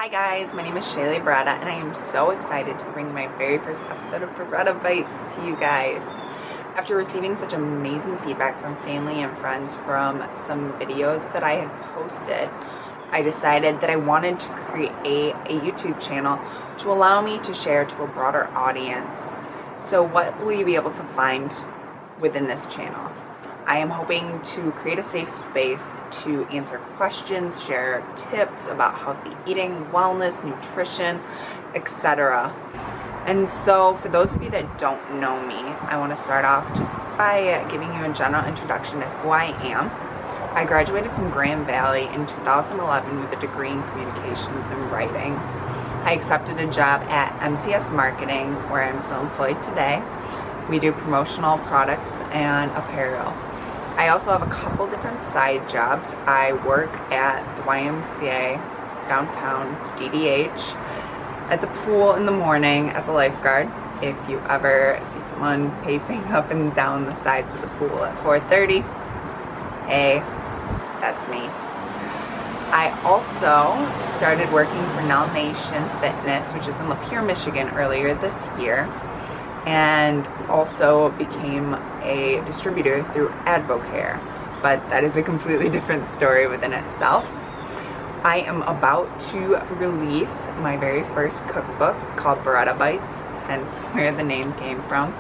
Hi guys, my name is Bireta and I am so excited to bring my very first episode of Bireta Bites to you guys. After receiving such amazing feedback from family and friends from some videos that I had posted, I decided that I wanted to create a YouTube channel to allow me to share to a broader audience. So what will you be able to find within this channel? I am hoping to create a safe space to answer questions, share tips about healthy eating, wellness, nutrition, etc. And so for those of you that don't know me, I want to start off just by giving you a general introduction to who I am. I graduated from Grand Valley in 2011 with a degree in communications and writing. I accepted a job at MCS Marketing, where I'm still employed today. We do promotional products and apparel. I also have a couple different side jobs. I work at the YMCA downtown, DDH, at the pool in the morning as a lifeguard. If you ever see someone pacing up and down the sides of the pool at 4:30, hey, that's me. I also started working for Now Nation Fitness, which is in Lapeer, Michigan, earlier this year, and also became a distributor through Advocare, but that is a completely different story within itself. I am about to release my very first cookbook called Bireta Bites, hence where the name came from.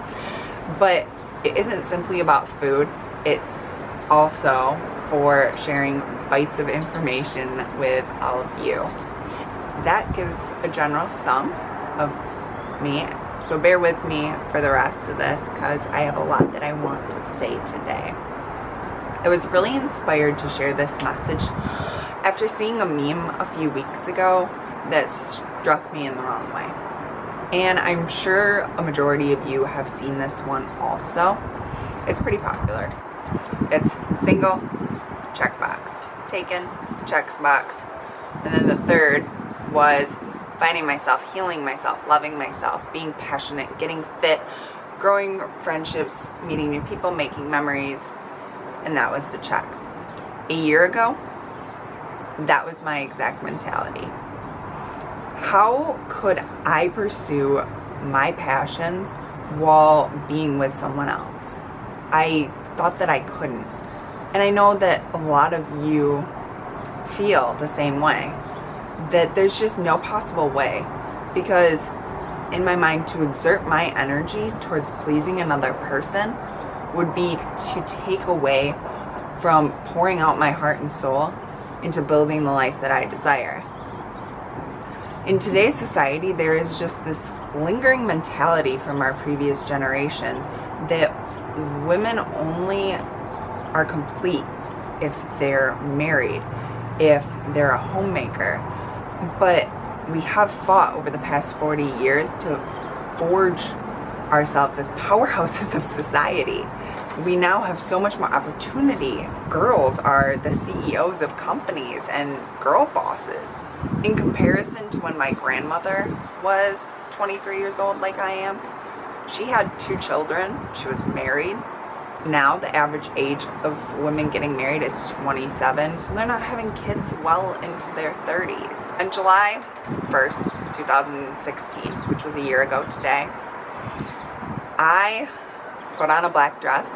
But it isn't simply about food, it's also for sharing bites of information with all of you. That gives a general sum of me. So bear with me for the rest of this because I have a lot that I want to say today. I was really inspired to share this message after seeing a meme a few weeks ago that struck me in the wrong way. And I'm sure a majority of you have seen this one also. It's pretty popular. It's single, checkbox. Taken, checkbox. And then the third was finding myself, healing myself, loving myself, being passionate, getting fit, growing friendships, meeting new people, making memories, and that was the check. A year ago, that was my exact mentality. How could I pursue my passions while being with someone else? I thought that I couldn't. And I know that a lot of you feel the same way. That there's just no possible way, because in my mind, to exert my energy towards pleasing another person would be to take away from pouring out my heart and soul into building the life that I desire. In today's society, there is just this lingering mentality from our previous generations that women only are complete if they're married, if they're a homemaker. But we have fought over the past 40 years to forge ourselves as powerhouses of society. We now have so much more opportunity. Girls are the CEOs of companies and girl bosses. In comparison to when my grandmother was 23 years old like I am, she had 2 children, she was married. Now the average age of women getting married is 27, so they're not having kids well into their 30s. On July 1st, 2016, which was a year ago today, I put on a black dress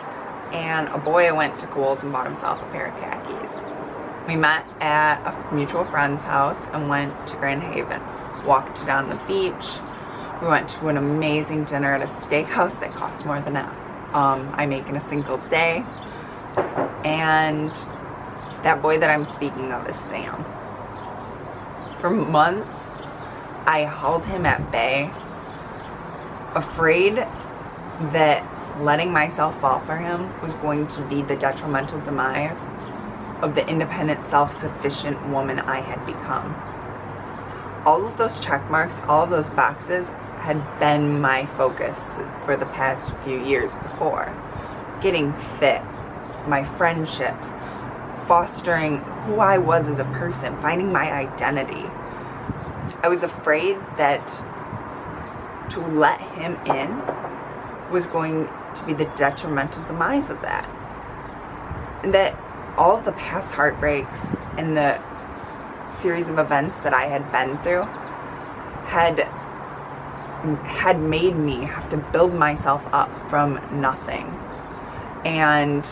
and a boy went to Kohl's and bought himself a pair of khakis. We met at a mutual friend's house and went to Grand Haven, walked down the beach. We went to an amazing dinner at a steakhouse that cost more than I make in a single day. And that boy that I'm speaking of is Sam. For months, I held him at bay, afraid that letting myself fall for him was going to be the detrimental demise of the independent, self-sufficient woman I had become. All of those check marks, all of those boxes had been my focus for the past few years before. Getting fit, my friendships, fostering who I was as a person, finding my identity. I was afraid that to let him in was going to be the detrimental demise of that. And that all of the past heartbreaks and the series of events that I had been through had made me have to build myself up from nothing. And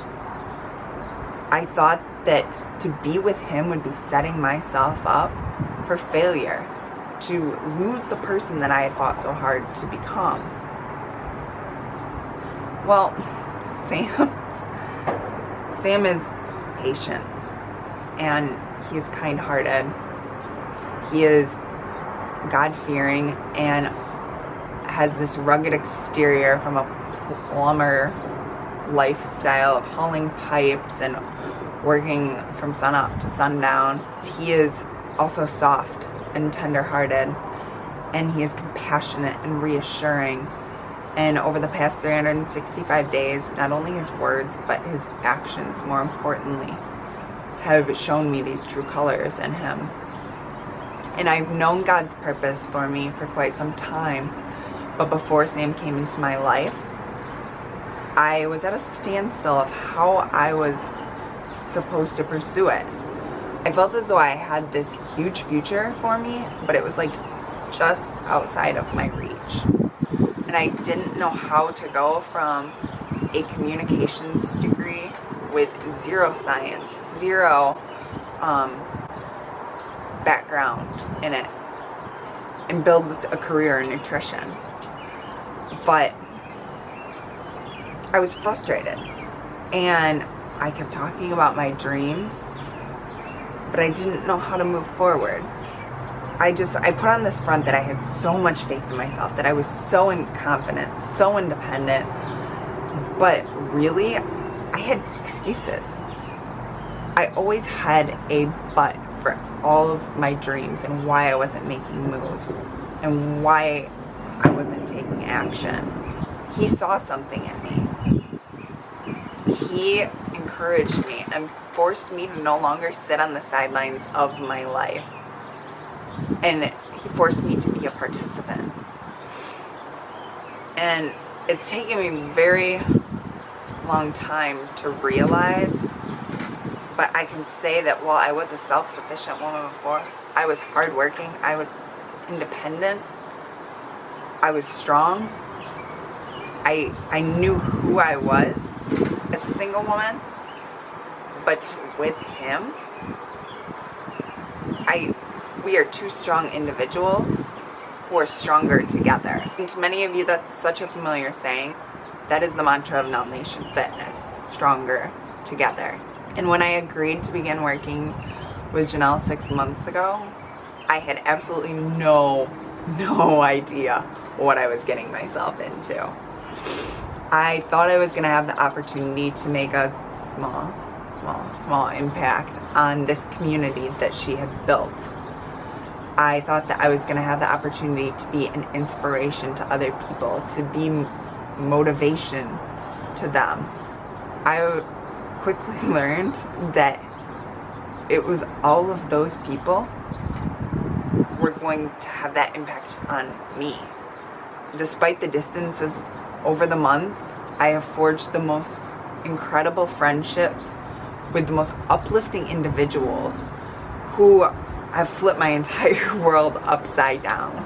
I thought that to be with him would be setting myself up for failure, to lose the person that I had fought so hard to become. Well, Sam is patient, and he is kind-hearted. He is God-fearing and has this rugged exterior from a plumber lifestyle of hauling pipes and working from sunup to sundown. He is also soft and tender-hearted, and he is compassionate and reassuring. And over the past 365 days, not only his words, but his actions, more importantly, have shown me these true colors in him. And I've known God's purpose for me for quite some time. But before Sam came into my life, I was at a standstill of how I was supposed to pursue it. I felt as though I had this huge future for me, but it was like just outside of my reach. And I didn't know how to go from a communications degree with zero science, zero background in it, and build a career in nutrition. But I was frustrated, and I kept talking about my dreams, but I didn't know how to move forward. I put on this front that I had so much faith in myself, that I was so confident, so independent, but really, I had excuses. I always had a but for all of my dreams and why I wasn't making moves and why I wasn't taking action. He saw something in me. He encouraged me and forced me to no longer sit on the sidelines of my life. And he forced me to be a participant. And it's taken me a very long time to realize, but I can say that while I was a self-sufficient woman before, I was hardworking, I was independent, I was strong, I knew who I was as a single woman, but with him, we are two strong individuals who are stronger together. And to many of you, that's such a familiar saying. That is the mantra of Null Nation Fitness, stronger together. And when I agreed to begin working with Janelle 6 months ago, I had absolutely no idea what I was getting myself into. I thought I was going to have the opportunity to make a small impact on this community that she had built. I thought that I was going to have the opportunity to be an inspiration to other people, to be motivation to them. I quickly learned that it was all of those people were going to have that impact on me. Despite the distances over the month, I have forged the most incredible friendships with the most uplifting individuals who have flipped my entire world upside down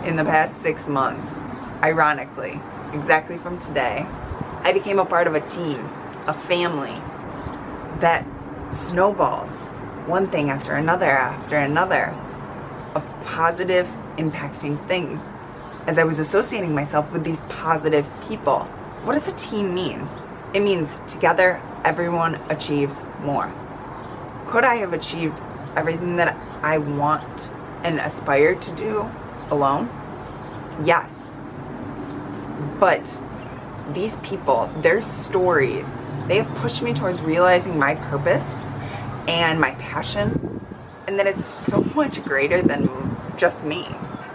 in the past 6 months. Ironically, exactly from today, I became a part of a team, a family that snowballed one thing after another of positive impacting things as I was associating myself with these positive people. What does a team mean? It means together everyone achieves more. Could I have achieved everything that I want and aspire to do alone? Yes. But these people, their stories, they have pushed me towards realizing my purpose and my passion, and that it's so much greater than just me.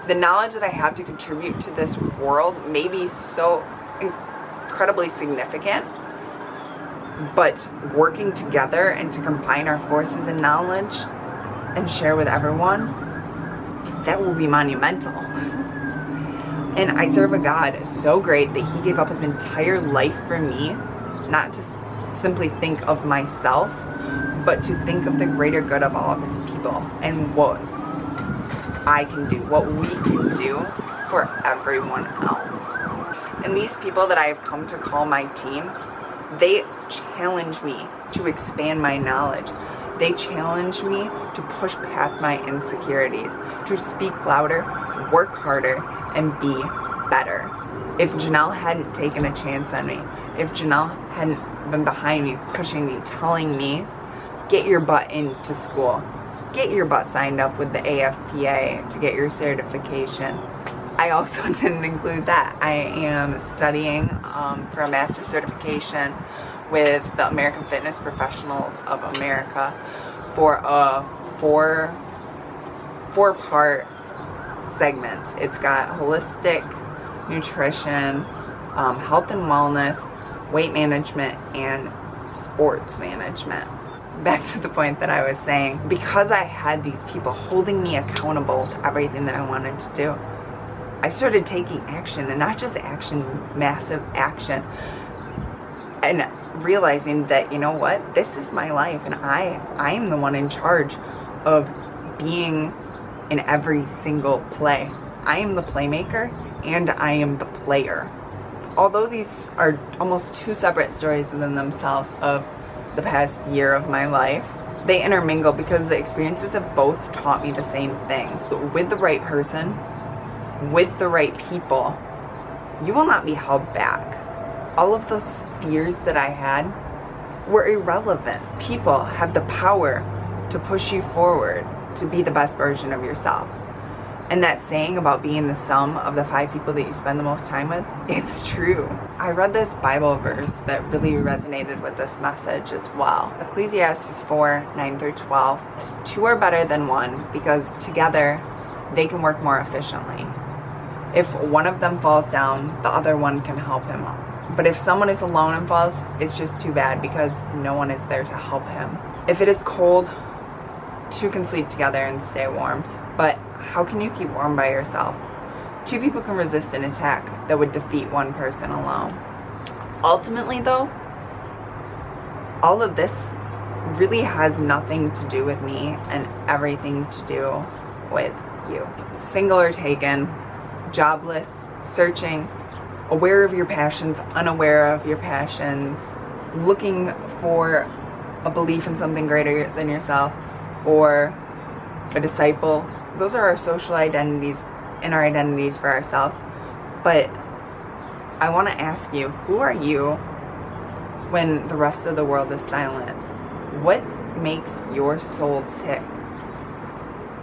The knowledge that I have to contribute to this world may be so incredibly significant, but working together and to combine our forces and knowledge and share with everyone, that will be monumental. And I serve a God so great that he gave up his entire life for me, not to simply think of myself, but to think of the greater good of all of his people and what I can do, what we can do for everyone else. And these people that I have come to call my team, they challenge me to expand my knowledge. They challenge me to push past my insecurities, to speak louder, work harder, and be better. If Janelle hadn't taken a chance on me, if Janelle hadn't been behind me, pushing me, telling me, get your butt into school, get your butt signed up with the AFPA to get your certification. I also didn't include that. I am studying for a master's certification with the American Fitness Professionals of America for a four-part segments. It's got holistic nutrition, health and wellness, weight management, and sports management. Back to the point that I was saying, because I had these people holding me accountable to everything that I wanted to do, I started taking action, and not just action, massive action, and realizing that, you know what, this is my life, and I am the one in charge of being in every single play. I am the playmaker, and I am the player. Although these are almost two separate stories within themselves of the past year of my life, they intermingle because the experiences have both taught me the same thing. With the right person, with the right people, you will not be held back. All of those fears that I had were irrelevant. People have the power to push you forward to be the best version of yourself. And that saying about being the sum of the 5 people that you spend the most time with, it's true. I read this Bible verse that really resonated with this message as well. Ecclesiastes 4:9-12. 2 are better than 1 because together they can work more efficiently. If one of them falls down, the other one can help him up. But if someone is alone and falls, it's just too bad because no one is there to help him. If it is cold, 2 can sleep together and stay warm. But how can you keep warm by yourself? 2 people can resist an attack that would defeat 1 person alone. Ultimately though, all of this really has nothing to do with me and everything to do with you. Single or taken, jobless, searching, aware of your passions, unaware of your passions, looking for a belief in something greater than yourself, or a disciple. Those are our social identities and our identities for ourselves. But I want to ask you, who are you when the rest of the world is silent? What makes your soul tick?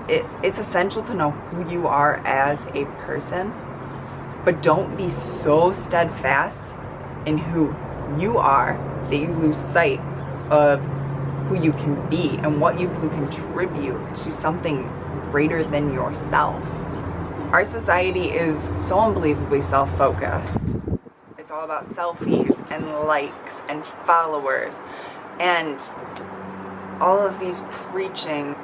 It's essential to know who you are as a person, but don't be so steadfast in who you are that you lose sight of who you can be and what you can contribute to something greater than yourself. Our society is so unbelievably self-focused. It's all about selfies and likes and followers and all of these preaching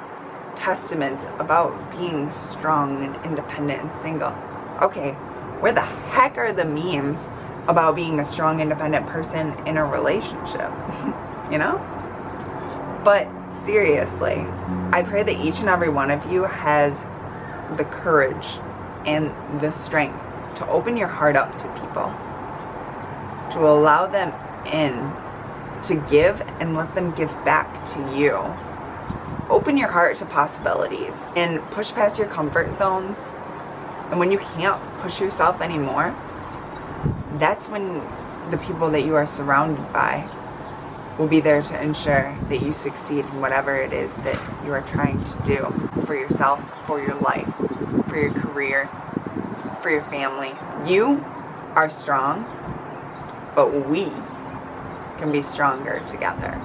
testaments about being strong and independent and single. Okay, where the heck are the memes about being a strong, independent person in a relationship? You know? But seriously, I pray that each and every one of you has the courage and the strength to open your heart up to people, to allow them in, to give and let them give back to you. Open your heart to possibilities and push past your comfort zones. And when you can't push yourself anymore, that's when the people that you are surrounded by will be there to ensure that you succeed in whatever it is that you are trying to do for yourself, for your life, for your career, for your family. You are strong, but we can be stronger together.